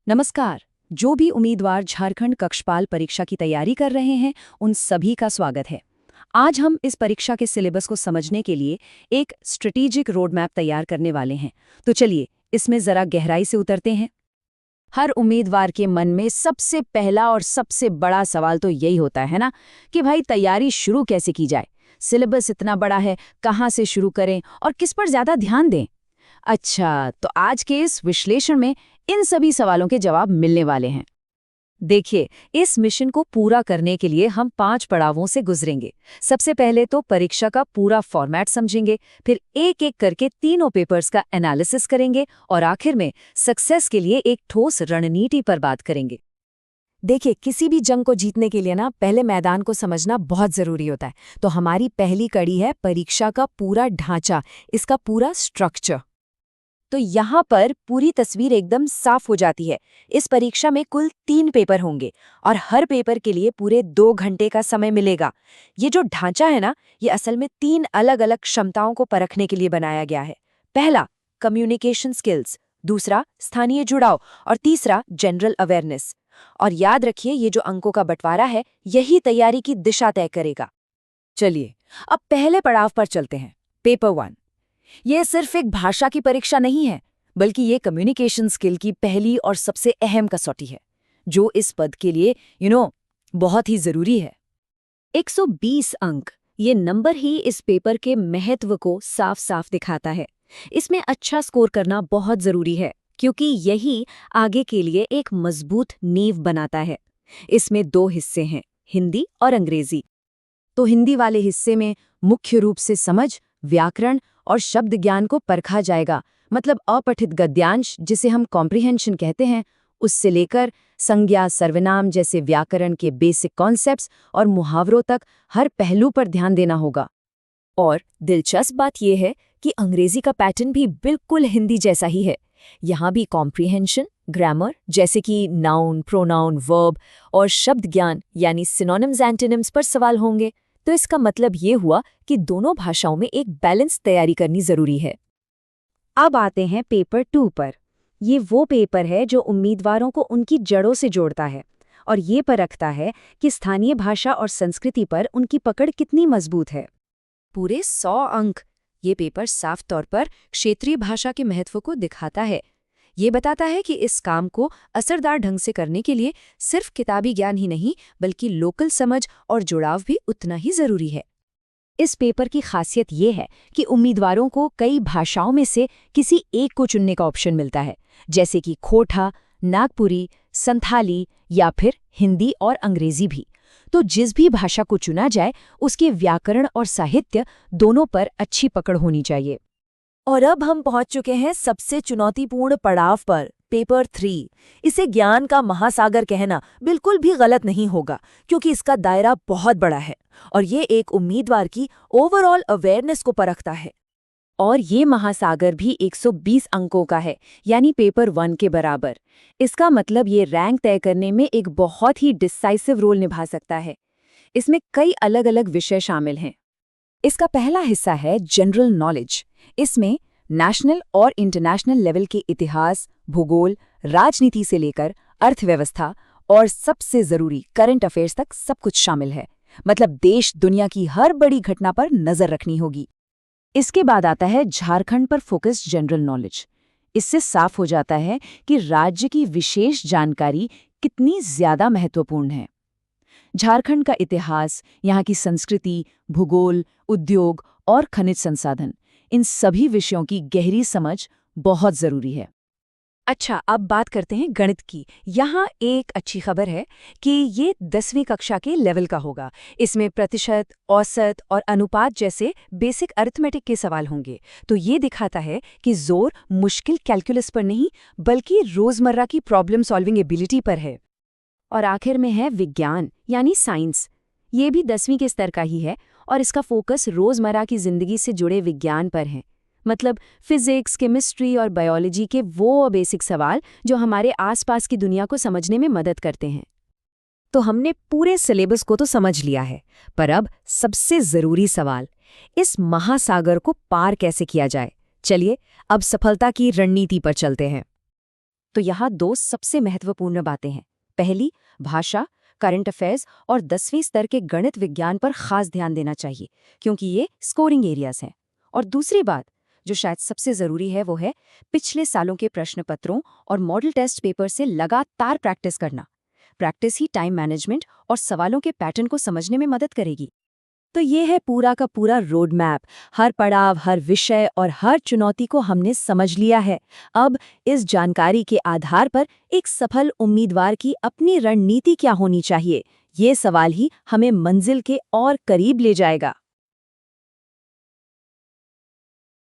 नमस्कार। जो भी उम्मीदवार झारखंड कक्षपाल परीक्षा की तैयारी कर रहे हैं, उन सभी का स्वागत है। आज हम इस परीक्षा के सिलेबस को समझने के लिए एक स्ट्रेटेजिक रोड मैप तैयार करने वाले हैं। तो चलिए, इसमें जरा गहराई से उतरते हैं। हर उम्मीदवार के मन में सबसे पहला और सबसे बड़ा सवाल तो यही होता है ना, कि भाई तैयारी शुरू कैसे की जाए। सिलेबस इतना बड़ा है, कहाँ से शुरू करें और किस पर ज्यादा ध्यान दें। अच्छा, तो आज के इस विश्लेषण में इन सभी सवालों के जवाब मिलने वाले हैं। देखिए, इस मिशन को पूरा करने के लिए हम 5 पड़ावों से गुजरेंगे। सबसे पहले तो परीक्षा का पूरा फॉर्मेट समझेंगे, फिर एक-एक करके तीनों पेपर्स का एनालिसिस करेंगे और आखिर में सक्सेस के लिए एक ठोस रणनीति पर बात करेंगे। देखिए, किसी भी जंग को जीतने के लिए ना पहले मैदान को समझना बहुत जरूरी होता है। तो हमारी पहली कड़ी है परीक्षा का पूरा ढांचा, इसका पूरा स्ट्रक्चर। तो यहाँ पर पूरी तस्वीर एकदम साफ हो जाती है। इस परीक्षा में कुल 3 पेपर होंगे और हर पेपर के लिए पूरे 2 घंटे का समय मिलेगा। ये जो ढांचा है ना, ये असल में 3 अलग-अलग क्षमताओं को परखने के लिए बनाया गया है। पहला, कम्युनिकेशन स्किल्स, दूसरा स्थानीय जुड़ाव और तीसरा जनरल अवेयरनेस। और याद रखिए, ये जो अंकों का बंटवारा है, यही तैयारी की दिशा तय करेगा। चलिए, अब पहले पड़ाव पर चलते हैं। पेपर 1। ये सिर्फ एक भाषा की परीक्षा नहीं है, बल्कि ये कम्युनिकेशन स्किल की पहली और सबसे अहम कसौटी है, जो इस पद के लिए बहुत ही जरूरी है। 120 अंक, ये नंबर ही इस पेपर के महत्व को साफ साफ दिखाता है। इसमें अच्छा स्कोर करना बहुत जरूरी है, क्योंकि यही आगे के लिए एक मजबूत नींव बनाता है। इसमें 2 हिस्से हैं, हिंदी और अंग्रेजी। तो हिंदी वाले हिस्से में मुख्य रूप से समझ, व्याकरण और शब्द ज्ञान को परखा जाएगा। मतलब अपठित गद्यांश, जिसे हम कॉम्प्रिहेंशन कहते हैं, उससे लेकर संज्ञा, सर्वनाम जैसे व्याकरण के बेसिक कॉन्सेप्ट्स और मुहावरों तक हर पहलू पर ध्यान देना होगा। और दिलचस्प बात यह है कि अंग्रेजी का पैटर्न भी बिल्कुल हिंदी जैसा ही है। यहाँ भी कॉम्प्रिहेंशन, ग्रामर जैसे कि नाउन, प्रोनाउन, वर्ब और शब्द ज्ञान यानी सिनोनिम्स, एंटोनिम्स पर सवाल होंगे। तो इसका मतलब ये हुआ कि दोनों भाषाओं में एक बैलेंस तैयारी करनी जरूरी है। अब आते हैं पेपर 2 पर। ये वो पेपर है जो उम्मीदवारों को उनकी जड़ों से जोड़ता है और ये परखता है कि स्थानीय भाषा और संस्कृति पर उनकी पकड़ कितनी मजबूत है। पूरे 100 अंक। ये पेपर साफ तौर पर क्षेत्रीय भाषा के महत्व को दिखाता है। ये बताता है कि इस काम को असरदार ढंग से करने के लिए सिर्फ किताबी ज्ञान ही नहीं, बल्कि लोकल समझ और जुड़ाव भी उतना ही जरूरी है। इस पेपर की खासियत ये है कि उम्मीदवारों को कई भाषाओं में से किसी एक को चुनने का ऑप्शन मिलता है, जैसे कि खोटा, नागपुरी, संथाली या फिर हिंदी और अंग्रेजी भी। तो जिस भी भाषा को चुना जाए, उसके व्याकरण और साहित्य दोनों पर अच्छी पकड़ होनी चाहिए। और अब हम पहुंच चुके हैं सबसे चुनौतीपूर्ण पड़ाव पर, पेपर 3। इसे ज्ञान का महासागर कहना बिल्कुल भी गलत नहीं होगा, क्योंकि इसका दायरा बहुत बड़ा है और ये एक उम्मीदवार की ओवरऑल अवेयरनेस को परखता है। और ये महासागर भी 120 अंकों का है, यानी पेपर 1 के बराबर। इसका मतलब ये रैंक तय करने में एक बहुत ही डिसाइसिव रोल निभा सकता है। इसमें कई अलग-अलग विषय शामिल हैं। इसका पहला हिस्सा है जनरल नॉलेज। इसमें नेशनल और इंटरनेशनल लेवल के इतिहास, भूगोल, राजनीति से लेकर अर्थव्यवस्था और सबसे जरूरी करंट अफेयर्स तक सब कुछ शामिल है। मतलब देश दुनिया की हर बड़ी घटना पर नजर रखनी होगी। इसके बाद आता है झारखंड पर फोकस्ड जनरल नॉलेज। इससे साफ हो जाता है कि राज्य की विशेष जानकारी कितनी ज्यादा महत्वपूर्ण है। झारखंड का इतिहास, यहाँ की संस्कृति, भूगोल, उद्योग और खनिज संसाधन, इन सभी विषयों की गहरी समझ बहुत जरूरी है। अच्छा, अब बात करते हैं गणित की। यहाँ एक अच्छी खबर है कि ये 10वीं कक्षा के लेवल का होगा। इसमें प्रतिशत, औसत और अनुपात जैसे बेसिक अरिथमेटिक के सवाल होंगे। तो ये दिखाता है कि जोर मुश्किल कैलकुलस पर नहीं, बल्कि रोजमर्रा की प्रॉब्लम सॉल्विंग एबिलिटी पर है। और आखिर में है विज्ञान यानी साइंस। ये भी 10वीं के स्तर का ही है और इसका फोकस रोजमर्रा की जिंदगी से जुड़े विज्ञान पर है। मतलब फिजिक्स, केमिस्ट्री और बायोलॉजी के वो बेसिक सवाल जो हमारे आसपास की दुनिया को समझने में मदद करते हैं। तो हमने पूरे सिलेबस को तो समझ लिया है, पर अब सबसे जरूरी सवाल, इस महासागर को पार कैसे किया जाए। चलिए अब सफलता की रणनीति पर चलते हैं। तो यहाँ दो सबसे महत्वपूर्ण बातें हैं। पहली, भाषा, करंट अफेयर्स और 10वीं स्तर के गणित विज्ञान पर खास ध्यान देना चाहिए, क्योंकि ये स्कोरिंग एरियाज हैं। और दूसरी बात, जो शायद सबसे ज़रूरी है, वो है पिछले सालों के प्रश्न पत्रों और मॉडल टेस्ट पेपर से लगातार प्रैक्टिस करना। प्रैक्टिस ही टाइम मैनेजमेंट और सवालों के पैटर्न को समझने में मदद करेगी। तो ये है पूरा का पूरा रोड मैप। हर पड़ाव, हर विषय और हर चुनौती को हमने समझ लिया है। अब इस जानकारी के आधार पर एक सफल उम्मीदवार की अपनी रणनीति क्या होनी चाहिए, ये सवाल ही हमें मंजिल के और करीब ले जाएगा।